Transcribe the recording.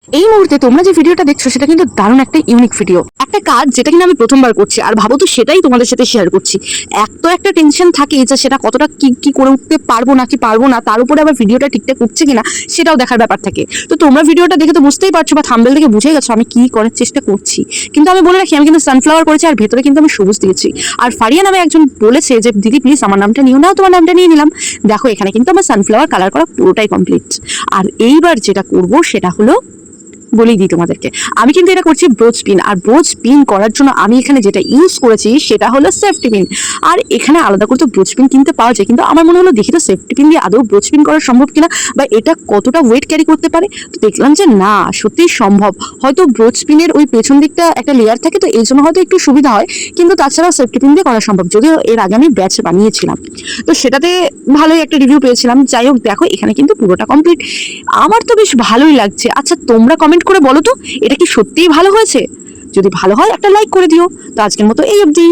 এই মুহূর্তে তোমরা যে ভিডিওটা দেখছো সেটা কিন্তু দারুণ একটা ইউনিক ভিডিও, একটা কাজ যেটা কিনা আমি প্রথমবার করছি, আর ভাবো তো সেটাই তোমাদের সাথে শেয়ার করছি। একটা টেনশন থাকে যে সেটা কতটা কি কি করে উঠতে পারবো নাকি পারবো না, তার উপরে আবার ভিডিওটা ঠিকঠাক উঠছে কিনা সেটাও দেখার ব্যাপার থাকে। তো তোমরা ভিডিওটা দেখে তো বুঝতেই পারছো বা থাম্বনেল থেকে বুঝে গেছো আমি কি করার চেষ্টা করছি। কিন্তু আমি বলে রাখি, আমি কিন্তু সানফ্লাওয়ার করেছি আর ভেতরে কিন্তু আমি সবুজ দিয়েছি। আর ফারিয়া নামে একজন বলেছে যে দিদি প্লিজ আমার নামটা নিও না, তোমার নামটা নিয়ে নিলাম। দেখো এখানে কিন্তু আমার সানফ্লাওয়ার কালার করা পুরোটাই কমপ্লিট। আর এইবার যেটা করব সেটা হলো বলেই দিই তোমাদেরকে, আমি কিন্তু এটা করছি ব্রোচ পিন। আর ব্রোচ পিন করার জন্য আমি এখানে যেটা ইউজ করেছি সেটা হলো সেফটি পিন। আর এখানে আলাদা করে তো ব্রোচ পিন কিনতে পাওয়া যায়, কিন্তু আমার মনে হলো দেখি তো সেফটি পিন দিয়ে আদৌ ব্রোচ পিন করা সম্ভব কিনা, বা এটা কতটা ওয়েট ক্যারি করতে পারে। তো দেখলাম যে না, সত্যিই সম্ভব। হয়তো ব্রোচ পিনের ওই পেছন দিকটা একটা লেয়ার থাকে, তো এই জন্য হয়তো একটু সুবিধা হয়, কিন্তু তাছাড়াও সেফটি পিন দিয়ে করা সম্ভব, যদিও এর আগে আমি ব্যাচ বানিয়েছিলাম। তো সেটাতে ভালোই একটা রিভিউ পেয়েছিলাম। যাই হোক, দেখো এখানে কিন্তু পুরোটা কমপ্লিট। আমার তো বেশ ভালোই লাগছে। আচ্ছা তোমরা কমেন্ট করে বলো তো এটা কি সত্যিই ভালো হয়েছে? যদি ভালো হয় একটা লাইক করে দিও। তো আজকের মতো এই অবধি।